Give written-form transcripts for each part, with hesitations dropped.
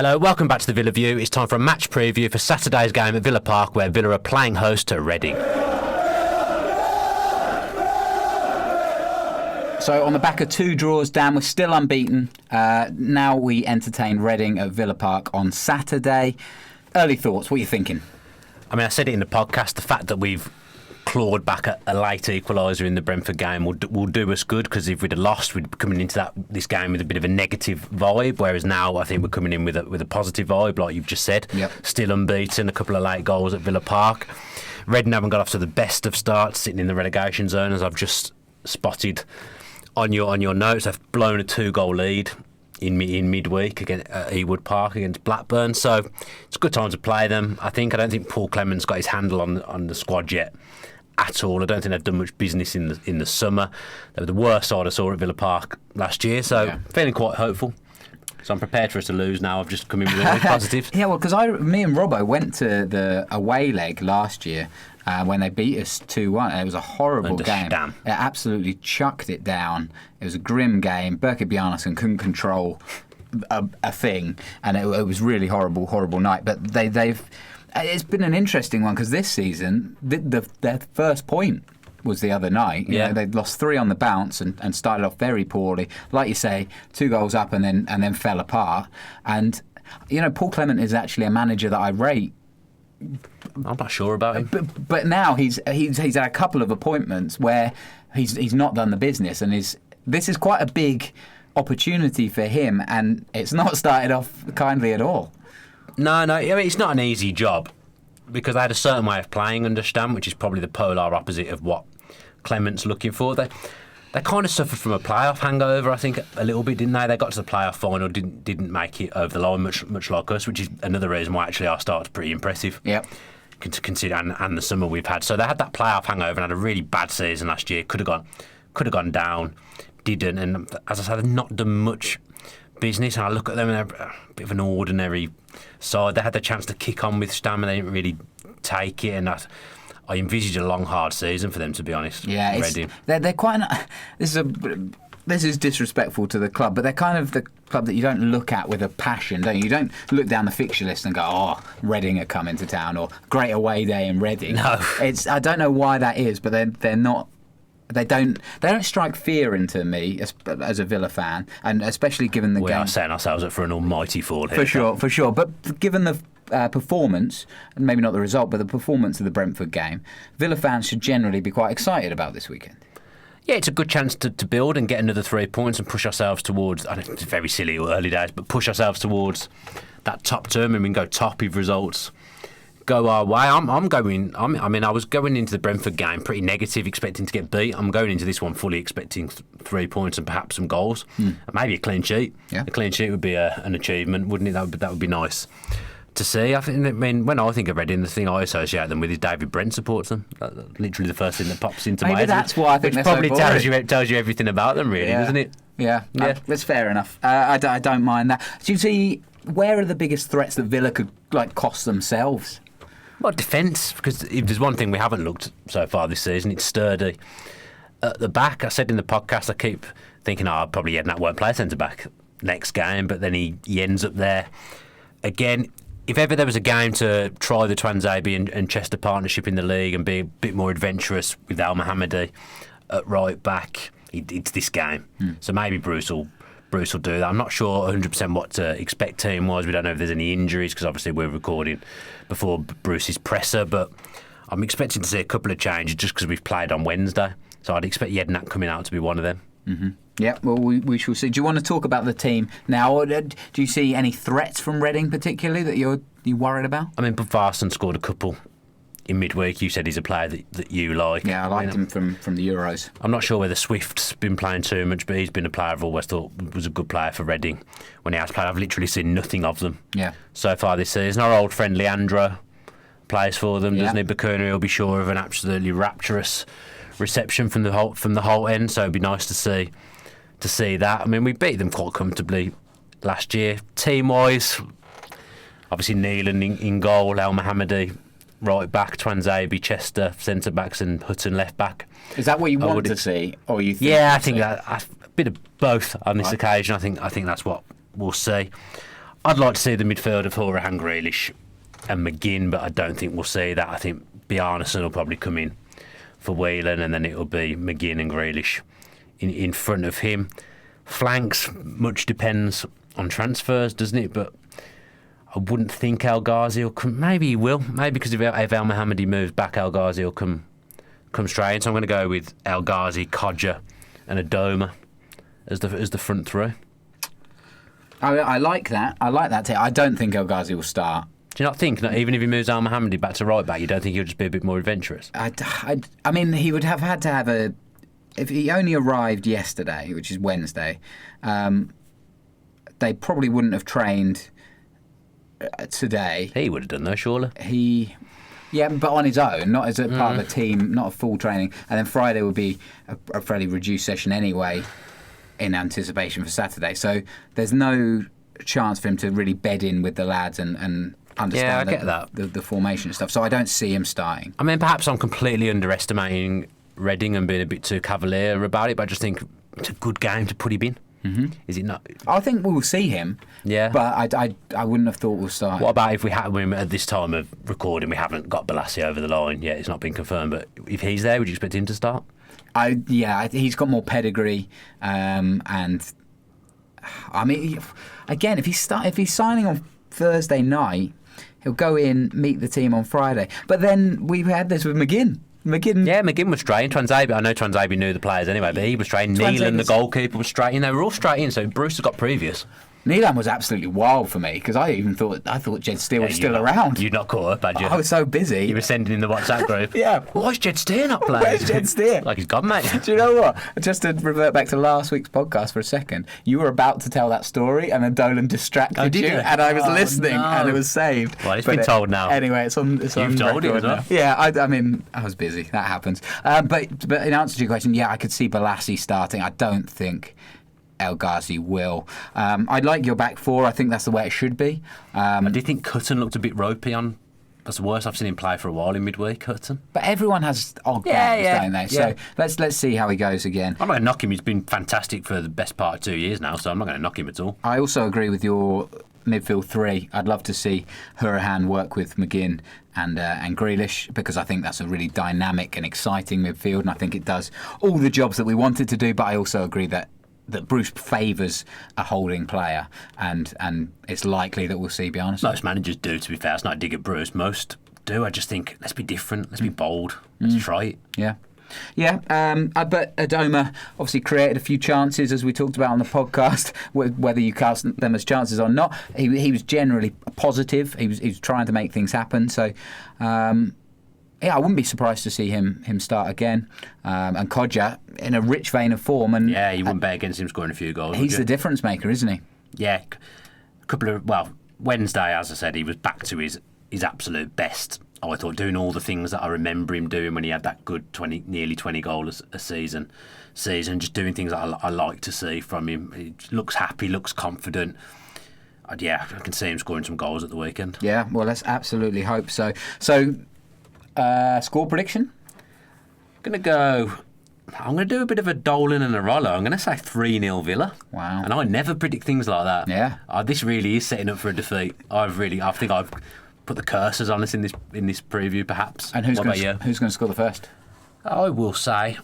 Hello, welcome back to the Villa View. It's time for a match preview for Saturday's game at Villa Park, where Villa are playing host to Reading. So on the back of 2 draws down, we're still unbeaten. Now we entertain Reading at Villa Park on Saturday. Early thoughts, what are you thinking? I mean, I said it in the podcast, the fact that we've clawed back a late equaliser in the Brentford game will do us good, because if we'd have lost, we'd be coming into this game with a bit of a negative vibe, whereas now I think we're coming in with a positive vibe, like you've just said. Yep. Still unbeaten, a couple of late goals at Villa Park. Reading haven't got off to the best of starts, sitting in the relegation zone, as I've just spotted on your notes. They've blown a 2-goal lead in midweek against Ewood Park against Blackburn, so it's a good time to play them. I don't think Paul Clement's got his handle on the squad yet at all. I don't think they've done much business in the summer. They were the worst side I saw at Villa Park last year, so feeling quite hopeful. So I'm prepared for us to lose now. I've just come in with a positive. Yeah, well, because me and Robbo went to the away leg last year when they beat us 2-1. It was a horrible game. It absolutely chucked it down. It was a grim game. Berke Bjarnason couldn't control a thing, and it was really horrible night. But it's been an interesting one, because this season, their first point was the other night. You know, they'd lost 3 on the bounce and started off very poorly. Like you say, 2 goals up and then fell apart. And, you know, Paul Clement is actually a manager that I rate. I'm not sure about him. But now he's had a couple of appointments where he's not done the business, and this is quite a big opportunity for him, and it's not started off kindly at all. No, I mean, it's not an easy job, because they had a certain way of playing under Stam, which is probably the polar opposite of what Clement's looking for. They kind of suffered from a playoff hangover, I think, a little bit, didn't they? They got to the playoff final, didn't make it over the line, much like us, which is another reason why actually our start's pretty impressive. Yep. Consider and the summer we've had. So they had that playoff hangover and had a really bad season last year. Could have gone down, didn't. And as I said, they've not done much business. And I look at them, and they're a bit of an ordinary side. They had the chance to kick on with Stam, and they didn't really take it. And I envisage a long, hard season for them, to be honest. Yeah, they're quite. This is disrespectful to the club, but they're kind of the club that you don't look at with a passion, don't you? You don't look down the fixture list and go, "Oh, Reading are coming to town," or "Great away day in Reading." No, I don't know why that is, but they're not. They don't strike fear into me as a Villa fan, and especially given the game. We are setting ourselves up for an almighty fall here. For sure. But given the performance, and maybe not the result, but the performance of the Brentford game, Villa fans should generally be quite excited about this weekend. Yeah, it's a good chance to build and get another 3 points and push ourselves towards, I know it's very silly early days, but push ourselves towards that top term, and we can go top if results go our way. I was going into the Brentford game pretty negative, expecting to get beat. I'm going into this one fully expecting 3 points and perhaps some goals. Maybe a clean sheet. Yeah. A clean sheet would be an achievement, wouldn't it? That would be nice to see. When I think of Reading, the thing I associate them with is David Brent supports them. That's literally the first thing that pops into my head. Maybe that's why I think they're so boring. Probably tells you everything about them, really, doesn't it? Yeah. That's fair enough. I don't mind that. Do you see, where are the biggest threats that Villa could cost themselves? Well, defence, because if there's one thing we haven't looked so far this season, it's sturdy. At the back, I said in the podcast, I keep thinking, probably Jednak won't play centre-back next game, but then he ends up there. Again, if ever there was a game to try the Twanzebe and Chester partnership in the league and be a bit more adventurous with Al Mohammadi at right back, it's this game. So maybe Bruce will do that. I'm not sure 100% what to expect team-wise. We don't know if there's any injuries, because obviously we're recording before Bruce's presser, but I'm expecting to see a couple of changes just because we've played on Wednesday. So I'd expect Jednak coming out to be one of them. Mm-hmm. Yeah, well, we shall see. Do you want to talk about the team now, or do you see any threats from Reading particularly that you're worried about? I mean, Budvarsson scored a couple in midweek. You said he's a player that you like. Yeah, I liked him from the Euros. I'm not sure whether Swift's been playing too much, but he's been a player I've always thought was a good player for Reading. When he has played, I've literally seen nothing of them so far this season. Our old friend Leandro plays for them, doesn't he? Bacuna will be sure of an absolutely rapturous reception from the whole end, so it'd be nice to see that. I mean, we beat them quite comfortably last year. Team-wise, obviously Neelan in goal, Al Mohammadi right back, Twanzebe, Chester centre backs, and Hutton left back. Is that what you want to see, or you think? Yeah, I think that a bit of both on this occasion. I think that's what we'll see. I'd like to see the midfield of Horahan, Grealish and McGinn, but I don't think we'll see that. I think Bjarnason will probably come in for Whelan, and then it'll be McGinn and Grealish in front of him. Flanks, much depends on transfers, doesn't it? But I wouldn't think El Ghazi will come. Maybe he will. Maybe because if El Mohammadi moves back, El Ghazi will come straight in. So I'm going to go with El Ghazi, Kodja and Adoma as the front three. I like that. I like that. I don't think El Ghazi will start. Do you not think, that even if he moves Al Mohammadi back to right back, you don't think he'll just be a bit more adventurous? I mean, he would have had to have a... If he only arrived yesterday, which is Wednesday, they probably wouldn't have trained today. He would have done though, surely. Yeah, but on his own, not as a part of a team, not a full training. And then Friday would be a fairly reduced session anyway, in anticipation for Saturday. So there's no chance for him to really bed in with the lads and understand the formation and stuff. So I don't see him starting. I mean, perhaps I'm completely underestimating Reading and being a bit too cavalier about it, but I just think it's a good game to put him in. Mm-hmm. Is it not? I think we'll see him. Yeah. But I wouldn't have thought we'll start. What about if we had him at this time of recording, we haven't got Balassi over the line yet, it's not been confirmed, but if he's there, would you expect him to start? He's got more pedigree, and I mean, again, if he's signing on Thursday night, he'll go in, meet the team on Friday. But then we had this with McGinn. McGinn was straight in. I know Transabi knew the players anyway, but he was straight in. Neelan, the goalkeeper, was straight in. They were all straight in, so Bruce has got previous. Neelan was absolutely wild for me because I thought Jed Steer was still around. You'd not caught up, had you? I was so busy. You were sending in the WhatsApp group. Yeah. Why is Jed Steer not playing? Where's Jed Steer? Like he's gone, mate. Do you know what? Just to revert back to last week's podcast for a second, you were about to tell that story and then Dolan distracted you, and I was listening and it was saved. Well, it's been told now. Anyway, it's on. You've told it as well. Yeah, I mean, I was busy. That happens. But in answer to your question, yeah, I could see Balassi starting. I don't think El Ghazi will. I'd like your back four. I think that's the way it should be. I do think Cutton looked a bit ropey on. That's the worst I've seen him play for a while in midweek, Cutton. But everyone has odd games, don't they? So let's see how he goes again. I'm not going to knock him. He's been fantastic for the best part of 2 years now, so I'm not going to knock him at all. I also agree with your midfield three. I'd love to see Horahan work with McGinn and Grealish, because I think that's a really dynamic and exciting midfield, and I think it does all the jobs that we want it to do. But I also agree that Bruce favours a holding player, and it's likely that we'll see Bjarnason. Most managers do, to be fair. It's not a dig at Bruce. Most do. I just think, let's be different. Let's be bold. Let's try it. Yeah. But Adoma obviously created a few chances, as we talked about on the podcast, whether you cast them as chances or not. He was generally positive. He was trying to make things happen. So, I wouldn't be surprised to see him start again. And Kodja in a rich vein of form. And yeah, you wouldn't bet against him scoring a few goals. He's the difference maker, isn't he? Yeah. Wednesday, as I said, he was back to his absolute best. I thought, doing all the things that I remember him doing when he had that good nearly 20 goals a season, just doing things that I like to see from him. He looks happy, looks confident. I can see him scoring some goals at the weekend. Yeah, well, let's absolutely hope so. Score prediction? I'm going to do a bit of a Dolan and a Rollo. I'm going to say 3-0 Villa. Wow. And I never predict things like that. Yeah. This really is setting up for a defeat. I think I've put the curses on us in this preview, perhaps. And who's going to score the first? I will say,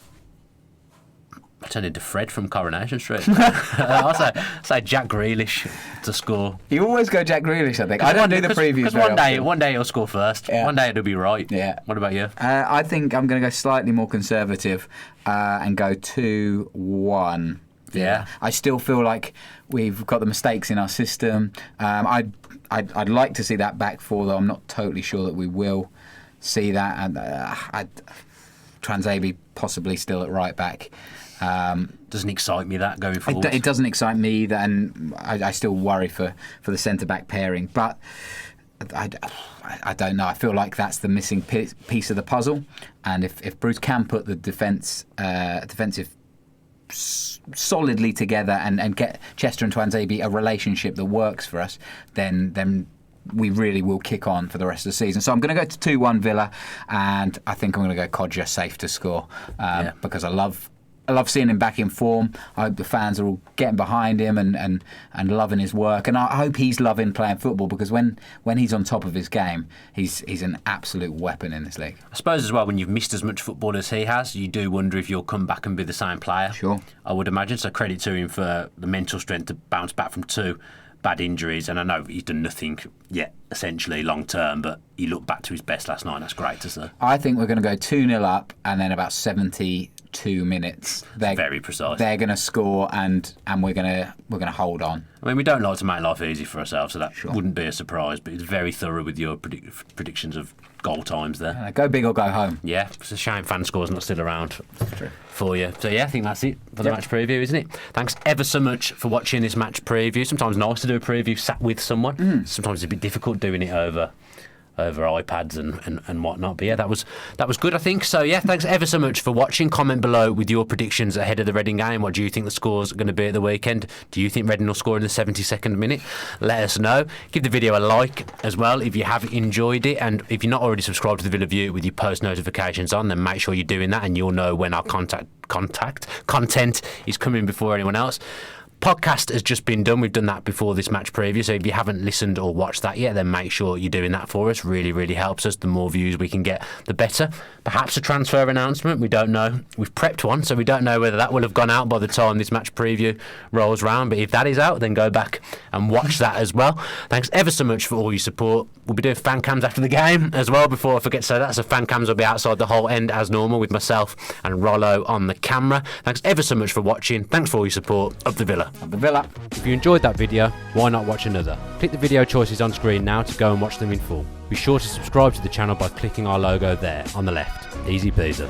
I turned into Fred from Coronation Street. I'll say Jack Grealish to score. You always go Jack Grealish, I think. I don't do the previews because one day he'll score first. Yeah. One day it'll be right. Yeah. What about you? I think I'm going to go slightly more conservative and go 2-1. Yeah. I still feel like we've got the mistakes in our system. I'd like to see that back four, though I'm not totally sure that we will see that. And Transabi possibly still at right back. Doesn't excite me that going forward. It doesn't excite me either, and I still worry for the centre-back pairing. But I don't know. I feel like that's the missing piece of the puzzle. And if Bruce can put the defensive solidly together and get Chester and Twanzebe a relationship that works for us, then we really will kick on for the rest of the season. So I'm going to go to 2-1 Villa, and I think I'm going to go Kodja safe to score because I love I love seeing him back in form. I hope the fans are all getting behind him and loving his work. And I hope he's loving playing football, because when he's on top of his game, he's an absolute weapon in this league. I suppose as well, when you've missed as much football as he has, you do wonder if you'll come back and be the same player. Sure. I would imagine. So credit to him for the mental strength to bounce back from 2 bad injuries. And I know he's done nothing yet, essentially, long term, but he looked back to his best last night. That's great to see. I think we're going to go 2-0 up, and then about 72 minutes. They're very precise. They're going to score, and we're going to hold on. I mean, we don't like to make life easy for ourselves, so that wouldn't be a surprise. But it's very thorough with your predictions of goal times there. Go big or go home. Yeah, it's a shame Fan Score's not still around for you. So yeah, I think that's it for the match preview, isn't it? Thanks ever so much for watching this match preview. Sometimes nice to do a preview sat with someone. Sometimes it's a bit difficult doing it over iPads and whatnot. But yeah, that was good, I think. So yeah, thanks ever so much for watching. Comment below with your predictions ahead of the Reading game. What do you think the score's going to be at the weekend? Do you think Reading will score in the 72nd minute? Let us know. Give the video a like as well if you have enjoyed it, and if you're not already subscribed to the Villa View with your post notifications on, then make sure you're doing that, and you'll know when our content is coming before anyone else. Podcast has just been done. We've done that before this match preview, so if you haven't listened or watched that yet, then make sure you're doing that for us. Really, really helps us. The more views we can get, the better. Perhaps a transfer announcement, we don't know. We've prepped one, so we don't know whether that will have gone out by the time this match preview rolls round, but if that is out, then go back and watch that as well. Thanks ever so much for all your support. We'll be doing fan cams after the game as well, before I forget to say that. So fan cams will be outside the whole end as normal, with myself and Rollo on the camera. Thanks ever so much for watching. Thanks for all your support. Up the Villa. Of the Villa. If you enjoyed that video, why not watch another? Click the video choices on screen now to go and watch them in full. Be sure to subscribe to the channel by clicking our logo there on the left. Easy peasy.